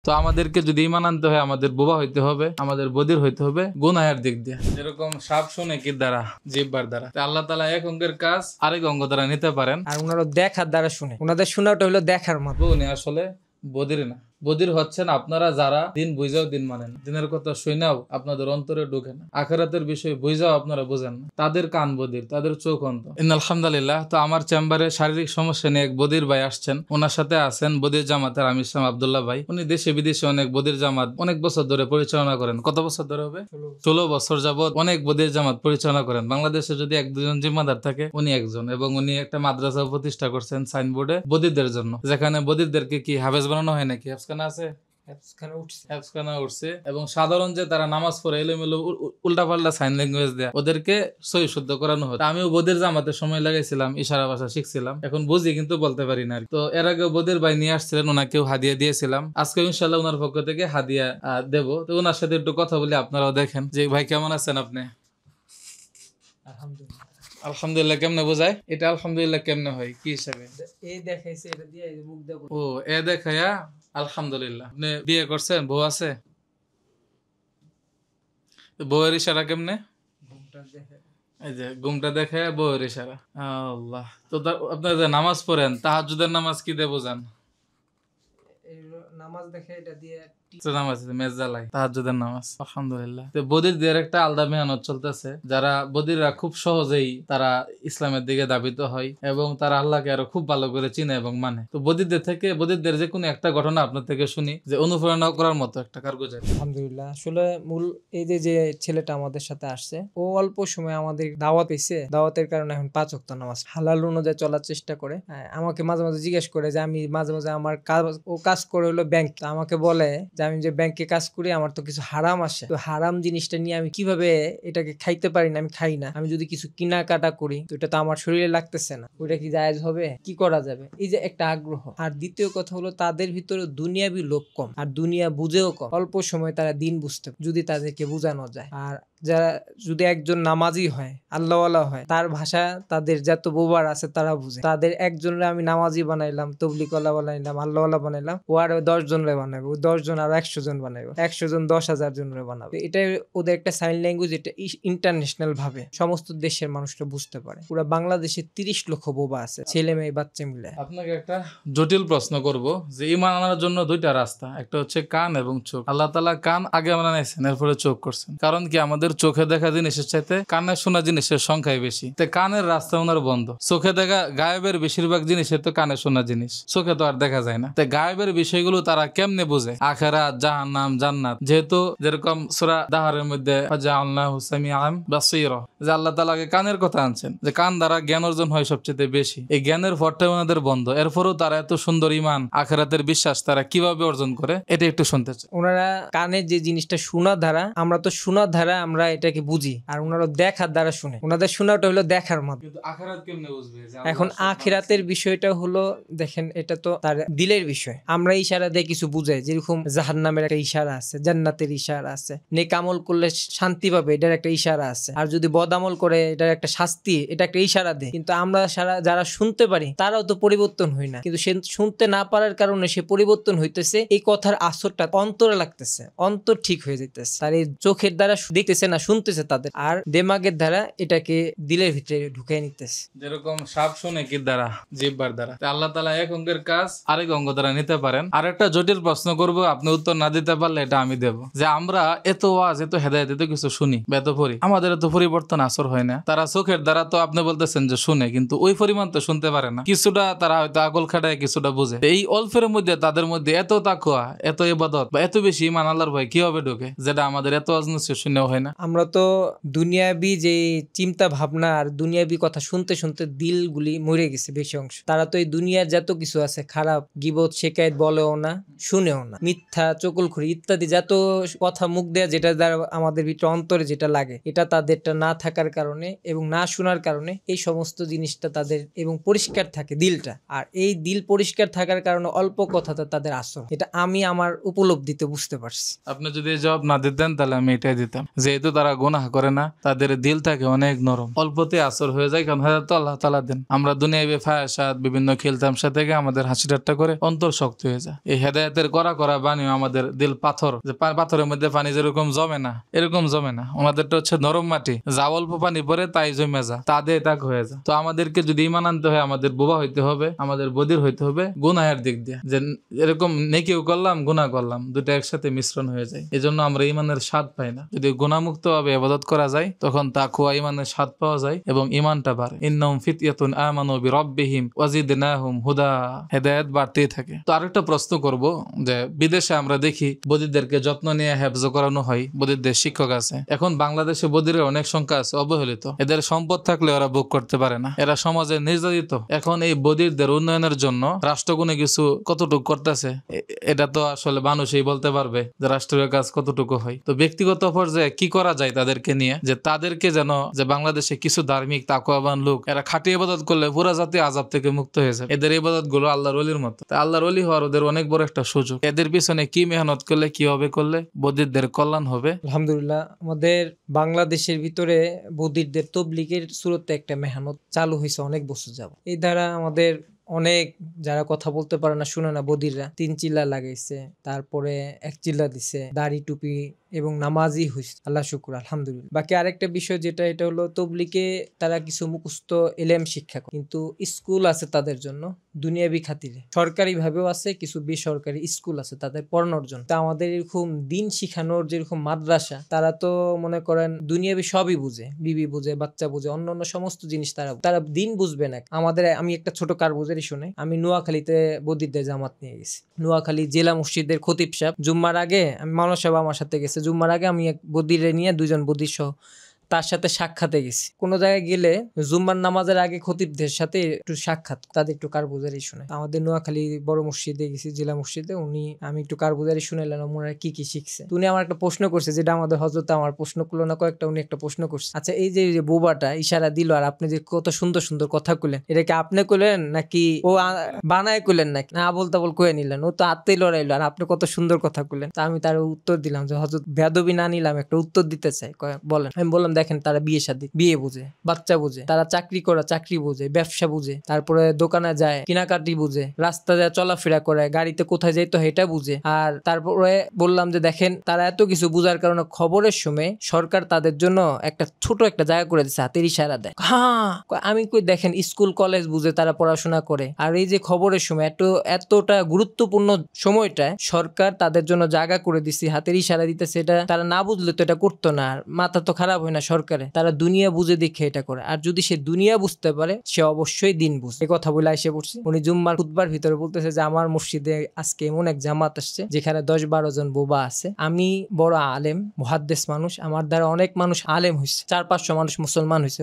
তো আমাদেরকে যদি ঈমান আনতে হয় আমাদের বোবা হইতে হবে, আমাদের বদির হইতে হবে গুনাহের দিক দিয়ে। যেরকম সাপ শুনে কি দ্বারা, জিহ্বার দ্বারা। আল্লাহ তাআলা এক অঙ্গের কাজ আরেক অঙ্গ দ্বারা নিতে পারেন, আর ওনারা দেখার দ্বারা শুনে, ওনাদের শোনাটা হলো দেখার মতো। উনি আসলে বদির না। বদির হচ্ছেন আপনারা যারা দিন বুঝাও দিন মানেন, দিনের কথা শুনাও আপনাদের অন্তরে ঢোকে না, আখিরাতের বিষয় বুঝাও আপনারা বুঝেন না, তাদের কান বদির, তাদের চোখ অন্ধ। আলহামদুলিল্লাহ। তো আমার চেম্বারে শারীরিক সমস্যা নিয়ে এক বদির ভাই আসছেন, ওনার সাথে আছেন বদির জামাতের আমির সাহেব আব্দুল্লাহ ভাই। উনি দেশে বিদেশে অনেক বদির জামাত অনেক বছর ধরে পরিচালনা করেন। কত বছর ধরে হবে? 16 বছর যাবত অনেক বদির জামাত পরিচালনা করেন। বাংলাদেশে যদি এক দুজন জিম্মাদার থাকে উনি একজন, এবং উনি একটা মাদ্রাসা প্রতিষ্ঠা করছেন সাইনবোর্ডে বদিরদের জন্য, যেখানে বদিরদেরকে কি হাফেজ বানানো হয় নাকি? হাফেজখানা আছে, হাফেজখানা উঠছে, এবং সাধারণ যে তারা নামাজ পড়ে এলোমেলো উল্টাপাল্টা সাইন ল্যাঙ্গুয়েজ দেয়া ওদেরকে সহি শুদ্ধ করানো হয়। আমিও বদির জামাতে সময় লাগাইছিলাম, ইশারা ভাষা শিখছিলাম, এখন বুঝি কিন্তু বলতে পারি না। তো এর আগে বদির ভাই নিয়ে আসছিলেন, ওনাকেও হাদিয়া দিয়েছিলাম। আজকে ইনশাল্লাহ ওনার পক্ষ থেকে হাদিয়া দেব। তো ওনার সাথে একটু কথা বলি, আপনারাও দেখেন যে ভাই কেমন আছেন আপনি। আলহামদুলিল্লাহ কেমনে বোঝায় এটা? আলহামদুলিল্লাহ কেমনে হয় কি হিসাবে? এই দেখাইছে, এটা দিয়ে মুখ দেব। ও এ দেখায়া আলহামদুলিল্লাহ। আপনি বিয়ে করছেন? বউ আছে? বউয়ের ইশারা কেমনে? এই যে ঘুমটা দেখে বউয়ের ইশারা। আল্লাহ। তো আপনারা যে নামাজ পড়েন তাহাজ্জুদের নামাজ কি দিয়ে বোঝান? নামাজ দেখে এটা দিয়ে নামাজ মেজালাই তাহাজ্জুদের নামাজ। আলহামদুলিল্লাহ। তো বদির দিয়ে একটা আলাদা মেহনত চলতেছে, যারা বদিররা খুব সহজেই তারা ইসলামের দিকে দাবিত হয় এবং তারা আল্লাহকে আরো খুব ভালো করে চিনে এবং মানে। তো বদিরদের থেকে, বদিরদের যে কোনো একটা ঘটনা আপনার থেকে শুনি যে অনুপ্রেরণা করার মতো একটা কারগুজারি। আলহামদুলিল্লাহ। আসলে মূল এই যে ছেলেটা আমাদের সাথে আসছে, ও অল্প সময় আমাদের দাওয়াত পেয়েছে, দাওয়াতের কারণে এখন 5 ওয়াক্ত নামাজ হালাল অনুযায়ী চলার চেষ্টা করে। আমাকে মাঝে মাঝে জিজ্ঞেস করে যে আমি মাঝে মাঝে আমার কাজ, ও কাজ করে হলো ব্যাংক, আমাকে বলে যে আমি যে ব্যাংকে কাজ করি আমার তো কিছু হারাম আসে, তো হারাম জিনিসটা নিয়ে আমি কিভাবে এটাকে খাইতে পারি না, আমি খাই না, আমি যদি কিছু কেনাকাটা করি তো এটা তো আমার শরীরে লাগতেছে না, ওইটা কি জায়েজ হবে, কি করা যাবে, এই যে একটা আগ্রহ। আর দ্বিতীয় কথা হলো তাদের ভিতরে দুনিয়াবি লোক কম, আর দুনিয়া বুঝেও কম। অল্প সময় তারা দিন বুঝতে যদি তাদেরকে বোঝানো যায়। আর যারা যদি একজন নামাজি হয়, আল্লাহওয়ালা হয়, তার ভাষা তাদের যত বোবার আছে তারা বুঝে। তাদের একজনের আমি নামাজি বানাইলাম, তবলিগওয়ালা বানাইলাম, আল্লাহওয়ালা বানাইলাম, ও আরো 10 জনরে বানাবো, 10 জন আরো 100 জন বানাবো, 100 জন 10,000 জনরে বানাবো। এটাই ওদের একটা সাইন ল্যাঙ্গুয়েজ, এটা ইন্টারন্যাশনাল ভাবে সমস্ত দেশের মানুষরা বুঝতে পারে। পুরো বাংলাদেশে 30 লক্ষ বোবা আছে, ছেলে মেয়ে বাচ্চা মিলে। আপনাকে একটা জটিল প্রশ্ন করব যে ঈমান আনার জন্য দুইটা রাস্তা, একটা হচ্ছে কান এবং চোখ। আল্লাহ তাআলা কান আগে বানাইছেন, এরপরে চোখ করছেন। কারণ কি আমাদের চোখে দেখা জিনিসের চাইতে কানে শোনা জিনিসের সংখ্যাই বেশি। তো কানের রাস্তা ওনার বন্ধ। চোখে দেখা গায়েবের বেশিরভাগ জিনিসের তো কানে শোনা জিনিস, চোখে তো আর দেখা যায় না। তো গায়েবের বিষয়গুলো তারা কেমনে বুঝে? আখিরাত, জাহান্নাম, জান্নাত। যেহেতু যেরকম সূরা দাহরের মধ্যে ফাজআলনাহু সামিআন বাসীরা, যে আল্লাহ তাআলাকে কানের কথা আনছেন, যে কান দ্বারা জ্ঞান অর্জন হয় সবচেয়ে বেশি। এই জ্ঞানের পথটা ওনাদের বন্ধ। এরপরও তারা এত সুন্দর ঈমান, আখিরাতের বিশ্বাস তারা কিভাবে অর্জন করে এটা একটু শুনতে চাই। ওনারা কানে যে জিনিসটা শোনার দ্বারা, আমরা তো শোনার দ্বারা আমরা এটাকে বুঝি, আর ওনারা দেখার দ্বারা শুনে। ওনাদের শোনাটা হলো দেখার মতো। কিন্তু আখিরাত কেমনে বুঝবে? এখন আখিরাতের বিষয়টা হলো, দেখেন এটা তো তার দিলের বিষয়। আমরা ইশারা দিয়ে কিছু বুঝাই, যেরকম জাহান্নামের একটা ইশারা আছে, জান্নাতের ইশারা আছে, নেক আমল করলে শান্তি পাবে এটার একটা ইশারা আছে, আর যদি বদ আমল করে এটার একটা শাস্তি, এটা একটা ইশারা দেয়। কিন্তু আমরা যারা শুনতে পারি তারাও তো পরিবর্তন হই না, কিন্তু সে শুনতে না পারার কারণে সে পরিবর্তন হইতেছে। এই কথার আসরটা অন্তরে লাগতেছে, অন্তর ঠিক হয়ে যাইতেছে। আর এই চোখের দ্বারা দেখতেছে না, শুনতেছে তাদের, আর দেমাগের দ্বারা এটাকে দিলের ভিতরে ঢুকিয়ে নিতেছে। যেরকম সাপ শুনে কি দ্বারা, জিহ্বার দ্বারা। আল্লাহ তাআলা এক অঙ্গের কাজ আরেক অঙ্গ দ্বারা নিতে পারেন। আর একটা জটিল প্রশ্ন করব, আপনি উত্তর না দিতে পারলে এটা আমি দেব। যে আমরা এত ওয়াজ, এত হেদায়েত, এত কিছু শুনি, এত পড়ি, আমাদের এত পরিবর্তন আসর হয় না। তারা চোখের দ্বারা তো আপনি বলতেছেন যে শুনে, কিন্তু ওই পরিমাণ তো শুনতে পারে না। কিছুটা তারা হয়তো আকল খাটায়, কিছুটা বুঝে। এই অল্পের মধ্যে তাদের মধ্যে এত তাকওয়া, এত ইবাদত বা এত বেশি ঈমান আল্লাহর ভয় কিভাবে ঢোকে, যেটা আমাদের এত আজনসি শুনেও হয় না। আমরা তো দুনিয়াবি যে চিন্তা ভাবনা আর দুনিয়াবি কথা শুনতে শুনতে দিলগুলি মরে গেছে বেশি অংশ। তারা তো এই দুনিয়ার যত কিছু আছে, খারাপ গীবত শিকায়েত বলেও না, শুনেও না, মিথ্যা চকুলখুরি ইত্যাদি যত কথা মুখ দেয়া, যেটা দ্বারা আমাদের ভিতরে অন্তরে যেটা লাগে, এটা তাদেরটা না থাকার কারণে এবং না শোনার কারণে এই সমস্ত জিনিসটা তাদের, এবং পরিষ্কার থাকে দিলটা। আর এই দিল পরিষ্কার থাকার কারণে অল্প কথাতে তাদের আসর, এটা আমি আমার উপলব্ধিতে বুঝতে পারছি। আপনি যদি জবাব না দিতেন তাহলে আমি এটাই দিতাম। যেহেতু কিন্তু তারা গুনাহ করে না, তাদের দিল থাকে অনেক নরম, অল্পতে আসর হয়ে যায়, কারণ হেদায়েত তো আল্লাহ তাআলা দেন। আমরা দুনিয়াবি ফায়াসাত বিভিন্ন খেলতামশা থেকে আমাদের হাসি ঠাট্টা করে অন্তর শক্ত হয়ে যায়। এই হেদায়েতের করা বাণী আমাদের দিল পাথর, যে পাথরের মধ্যে পানি যেরকম জমে না, এরকম জমে না, ওনাদেরটা হচ্ছে নরম মাটি, যা অল্প পানি পরে তাই জমে যা, তা দিয়ে তাক হয়ে যায়। তো আমাদেরকে যদি ঈমান আনতে হয়, আমাদের বোবা হইতে হবে, আমাদের বদির হইতে হবে গুনাহের দিক দিয়ে, যে এরকম নেকিও করলাম গুনাহ করলাম, দুটো একসাথে মিশ্রণ হয়ে যায়। এজন্য আমরা ঈমানের স্বাদ পাই না। যদি গুনাহমুক্ত ভাবে ইবাদত করা যায়, তখন তাকওয়া ঈমানের স্বাদ পাওয়া যায় এবং ঈমানটা বাড়ে। ইন্নাহুম ফিতয়াতুন আমানু বিরাব্বিহিম ওয়াজিদনাহুম হুদা, হেদায়েত বাড়তেই থাকে। তো আরেকটা প্রশ্ন করব, যে বিদেশে আমরা দেখি বদিরদেরকে যত্ন নিয়ে হেফজ করানো হয়, বদিরদের শিক্ষক আছে। এখন বাংলাদেশে বদিরের অনেক সংখ্যা আছে অবহেলিত, এদের সম্পদ থাকলে ওরা ভোগ করতে পারে না, এরা সমাজে নির্যাতিত। এখন এই বদিরদের উন্নয়নের জন্য রাষ্ট্র কোনো কিছু কতটুকু করতেছে, এটা তো আসলে মানুষই বলতে পারবে যে রাষ্ট্রীয় কাজ কতটুকু হয়। তো ব্যক্তিগত পর্যায়ে কি করা যায় তাদেরকে নিয়ে, যে তাদেরকে যেন, যে বাংলাদেশে কিছু ধার্মিক তাকওয়াবান লোক, এরা খাঁটি ইবাদত করলে পুরা জাতি আযাব থেকে মুক্ত হয়ে যাবে। এদের ইবাদত গুলো আল্লাহর ওলির মতো, আল্লাহর ওলি হওয়ার ওদের অনেক বড় একটা সুযোগ। এদের পিছনে কি মেহনত করলে, কিভাবে করলে বদিরদের কল্যাণ হবে। আলহামদুলিল্লাহ, আমাদের বাংলাদেশের ভিতরে বদিরদের তবলিগের সুরতে একটা মেহনত চালু হয়েছে অনেক বছর যাব। এই দ্বারা আমাদের অনেক যারা কথা বলতে পারে না, শুনে না, বদিররা 3 চিল্লা লাগাইছে, তারপরে 1 চিল্লা দিছে, দাড়ি টুপি এবং নামাজি হইছে, আল্লাহ শুকুর, আলহামদুলিল্লাহ। বাকি আরেকটা বিষয় যেটা, এটা হলো তবলিগে তারা কিছু মুখস্থ এলেম শিক্ষা করে, কিন্তু স্কুল আছে তাদের জন্য দুনিয়াবি খাতিরে, সরকারি ভাবেও আছে, কিছু বেসরকারি স্কুল আছে তাদের পড়ানোর জন্য। তা আমাদের এরকম দিন শিখানোর যেরকম মাদ্রাসা, তারা তো মনে করেন দুনিয়াবি সবই বুঝে, বিবি বুঝে, বাচ্চা বুঝে, অন্য সমস্ত জিনিস তারা দিন বুঝবে না। আমি একটা ছোট কার বুঝেরই শুনে, আমি নোয়াখালীতে বদিরদের জামাত নিয়ে গেছি। নোয়াখালী জেলা মসজিদের খতিব সাহেব জুম্মার আগে, আমি মাওলানা সাহেব আমার সাথে গেছে, জুম্মার আগে আমি এক বদিরে নিয়ে 2 জন বদির সহ তার সাথে সাক্ষাতে গেছি। কোনো জায়গায় গেলে জুম্মার নামাজের আগে খতিবদের সাথে একটু সাক্ষাৎ, তাদের একটু কারগুজারি শুনে। আমাদের নোয়াখালী বড় মসজিদে গেছি, জেলা মসজিদে, আমি একটু কারগুজারি শুনেলাম ওনারা কি কি শিখছে। উনি আমার একটা প্রশ্ন করছে, যেটা আমাদের হযরত আমার প্রশ্ন করলো না কয়েকটা, উনি একটা প্রশ্ন করছে, আচ্ছা এই যে বোবাটা ইশারা দিল আর আপনি যে কত সুন্দর সুন্দর কথা কইলেন, এটা কি আপনি কইলেন নাকি ও বানায় কইলেন, নাকি না আবল তাবল কয়ে নিলেন? ও তো আত্মেই লড়াইলো আর আপনি কত সুন্দর কথা কইলেন। তা আমি তার উত্তর দিলাম যে হযরত বেয়াদবি না নিলাম, একটা উত্তর দিতে চাই, বলেন। আমি বললাম, দেখেন তারা বিয়ে বুঝে, বাচ্চা বুঝে, তারা চাকরি করে, চাকরি বুঝে, ব্যবসা বুঝে, তারপরে দোকানে যায়, কেনাকাটি বুঝে, রাস্তা যায় চলাফেরা করে, গাড়িতে কোথায় যাইতো এটা বুঝে। আর তারপরে বললাম যে দেখেন, তারা এত কিছু বুঝার কারণে খবরের সময় সরকার তাদের জন্য একটা ছোট একটা জায়গা করে দিচ্ছে, হাতের ইশারা দেয়। হ্যাঁ, আমি কই দেখেন স্কুল কলেজ বুঝে তারা পড়াশোনা করে, আর এই যে খবরের সময় এতটা গুরুত্বপূর্ণ সময়টা সরকার তাদের জন্য জায়গা করে দিচ্ছে, হাতের ইশারা দিতেছে, এটা তারা না বুঝলে তো এটা করতো না। আর মাথা তো খারাপ হয় না সরকারে, তারা দুনিয়া বুঝে দেখে এটা করে। আর যদি সে দুনিয়া বুঝতে পারে, সে অবশ্যই দিন বুঝে। এই কথা বলে এসে পড়ছি। উনি জুম্মার খুতবার ভিতরে বলতেছে যে আমার মসজিদে আজকে এমন এক জামাত আসছে যেখানে 10-12 জন বোবা আছে। আমি বড় আলেম, মুহাদ্দিস মানুষ, আমার দ্বারা অনেক মানুষ আলেম হয়েছে, 400-500 মানুষ মুসলমান হয়েছে।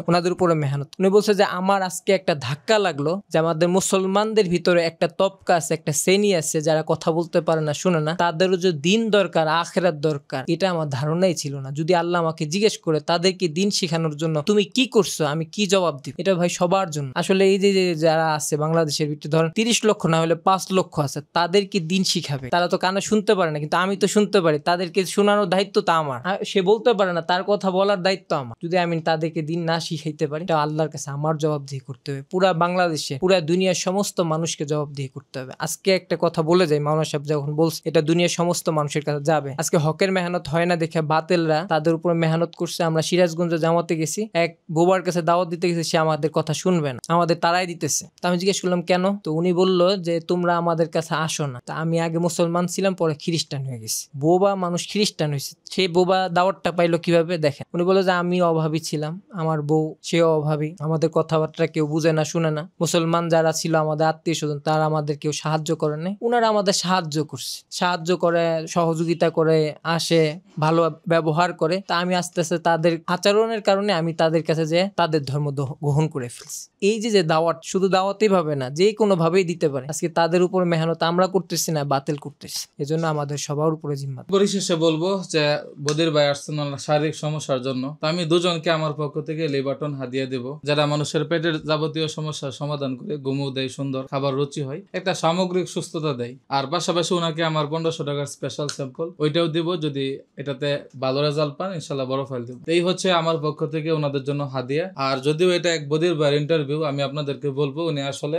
ওনাদের উপরে মেহনত। উনি বলছে যে আমার আজকে একটা ধাক্কা লাগলো যে আমাদের মুসলমানদের ভিতরে একটা তবকা আছে, একটা শ্রেণী আছে যারা কথা বলতে পারে না, শুনে না, তাদেরও যে দিন দরকার, আখিরাত দরকার, এটা আমার ধারণাই ছিল না। যদি আল্লাহ আমাকে জিজ্ঞেস করে তাদেরকে দিন শিখানোর জন্য তুমি কি করছো, আমি কি জবাব দিব? এটা ভাই সবার জন্য। আসলে এই যে যারা আছে বাংলাদেশের ভিতরে, ধরেন 30 লক্ষ না হলে 5 লক্ষ আছে, তাদেরকে দিন শিখাবে। তারা তো কানে শুনতে পারে না, কিন্তু আমি তো শুনতে পারি, তাদেরকে শোনানোর দায়িত্ব তো আমার। সে বলতে পারে না, তার কথা বলার দায়িত্ব আমার। যদি আমি তাদেরকে দিন না শিখাইতে পারি, এটা আল্লাহর কাছে আমার জবাবদিহি করতে হবে। পুরা বাংলাদেশে, পুরা দুনিয়ার সমস্ত মানুষকে জবাবদিহি করতে হবে। আজকে একটা কথা বলে যাই, মাওলানা সাহেব যখন বলছে এটা দুনিয়ার সমস্ত মানুষের কাছে যাবে। আজকে হকের মেহনত হয় না দেখে বাতিলরা তাদের উপর মেহনত করছে। আমরা সিরাজগঞ্জ জামাতে গেছি, এক বোবার কাছে দাওয়াত দিতে গেছি, সে আমাদের কথা শুনবে না, আমাদের তারাই দিতেছে। তা আমি জিজ্ঞেস করলাম কেন? তো উনি বললো যে তোমরা আমাদের কাছে আসো না। তা আমি আগে মুসলমান ছিলাম, পরে খ্রিস্টান হয়ে গেছি। বোবা মানুষ খ্রিস্টান হয়েছে, সেই বোবা দাওয়াতটা পাইলো কিভাবে? দেখেন, উনি বললো যে আমি অভাবী ছিলাম, আমার বউ সেও অভাবী, আমাদের কথাবার্তা কেউ বুঝে না, শুনে না। মুসলমান যারা ছিল আমাদের আত্মীয় স্বজন, তারা আমাদের কেউ সাহায্য করে নাই, উনারা আমাদের সাহায্য করছে, সাহায্য করে, সহযোগিতা করে, আসে, ভালো ব্যবহার করে। তা আমি আস্তে আস্তে তাদের আচরণের কারণে আমি তাদের কাছে যে তাদের ধর্ম গ্রহণ করে ফেলছি। এই যে দাওয়াত, শুধু দাওয়াতেই ভাবে না, যে কোনো ভাবেই দিতে পারে। আজকে তাদের উপর মেহনত আমরা করতেছি না, বাতিল করতেছি। এজন্য আমাদের সবার উপরে জিম্মা। পরিশেষে বলবো যে বদির ভাই আসছেন ওনার শারীরিক সমস্যার জন্য, তো আমি দুজনকে আমার পক্ষ থেকে লিবাটন হাদিয়া দেব, যারা মানুষের পেটের যাবতীয় সমস্যার সমাধান করে, ঘুমও দেয়, সুন্দর খাবার রুচি হয়, একটা সামগ্রিক সুস্থতা দেয়। আর পাশাপাশি ওনাকে আমার 1500 টাকার স্পেশাল স্যাম্পল ওইটাও দিব, যদি এটাতে ভালো রেজাল্ট পান ইনশাল্লাহ বড় ফাইল দিব। এই হচ্ছে আমার পক্ষ থেকে ওনাদের জন্য হাদিয়া। আর যদিও এটা এক বদির ভাইয়ের ইন্টারভিউ, আমি আপনাদেরকে বলবো উনি আসলে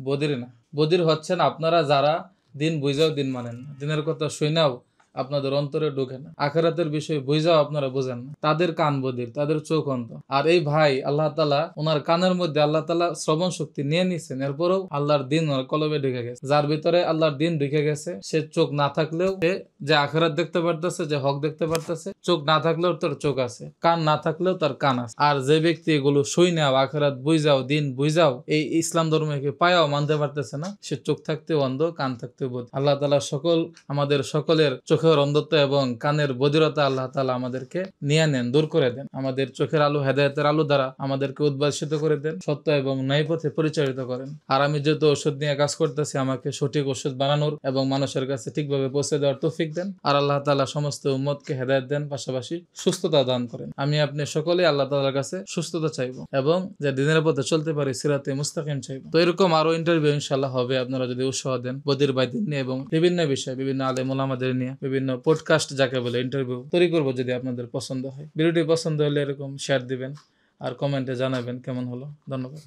বদির না। বদির হচ্ছেন আপনারা যারা দিন বুঝাও দিন মানেন না, দিনের কথা শুনাও আপনাদের অন্তরে ঢোকে না, আখিরাতের বিষয় বুঝাও আপনারা বোঝেন না, তাদের কান বদির, তাদের চোখ অন্ধ। আর এই ভাই আল্লাহ তাআলা ওনার কানের মধ্যে আল্লাহ তাআলা শ্রবণ শক্তি নিয়ে নিছেন, এরপরেও আল্লাহর দিন ওনার কলবে ঢুকে গেছে। যার ভিতরে আল্লাহর দিন ঢুকে গেছে, সে চোখ না থাকলেও সে যে আখিরাত দেখতে পারতেছে, যে হক দেখতে পারতেছে। চোখ না থাকলেও তার চোখ আছে, কান না থাকলেও তার কান আছে। আর যে ব্যক্তি এগুলো শুইনাও, আখিরাত বুঝাও, দিন বুঝাও, এই ইসলাম ধর্মকে পায়াও মানতে পারতেছে না, সে চোখ থাকতেও অন্ধ, কান থাকতেও বধির। আল্লাহ তাআলা আমাদের সকলের চোখের অন্ধত্ব এবং কানের বধিরতা আল্লাহ তাআলা আমাদেরকে নিয়ে নেন, দূর করে দেন। আমাদের চোখের আলো, হেদায়েতের আলো দ্বারা আমাদেরকে উদ্ভাসিত করে দেন, সত্য এবং ন্যায় পথে পরিচালিত করেন। আর আমি যেহেতু ওষুধ নিয়ে কাজ করতেছি, আমাকে সঠিক ওষুধ বানানোর এবং মানুষের কাছে ঠিকভাবে পৌঁছে দেওয়ার তৌফিক দেন। আর আল্লাহ তাআলা সমস্ত উম্মতকে হেদায়েত দেন, পাশাপাশি সুস্থতা দান করেন। আমি আপনি সকলেই আল্লাহ তাআলার কাছে সুস্থতা চাইবো এবং যে দিনের পথে চলতে পারি সিরাতে মুস্তাকিম চাইবো। তো এরকম আরো ইন্টারভিউ ইনশাআল্লাহ হবে, আপনারা যদি উৎসাহ দেন বদির ভাইদের নিয়ে এবং বিভিন্ন বিষয়, বিভিন্ন আলেম ওলামাদের নিয়ে বিভিন্ন পডকাস্ট যাকে বলে ইন্টারভিউ তৈরি করবো, যদি আপনাদের পছন্দ হয়। ভিডিওটি পছন্দ হলে এরকম শেয়ার দিবেন আর কমেন্টে জানাবেন কেমন হলো। ধন্যবাদ।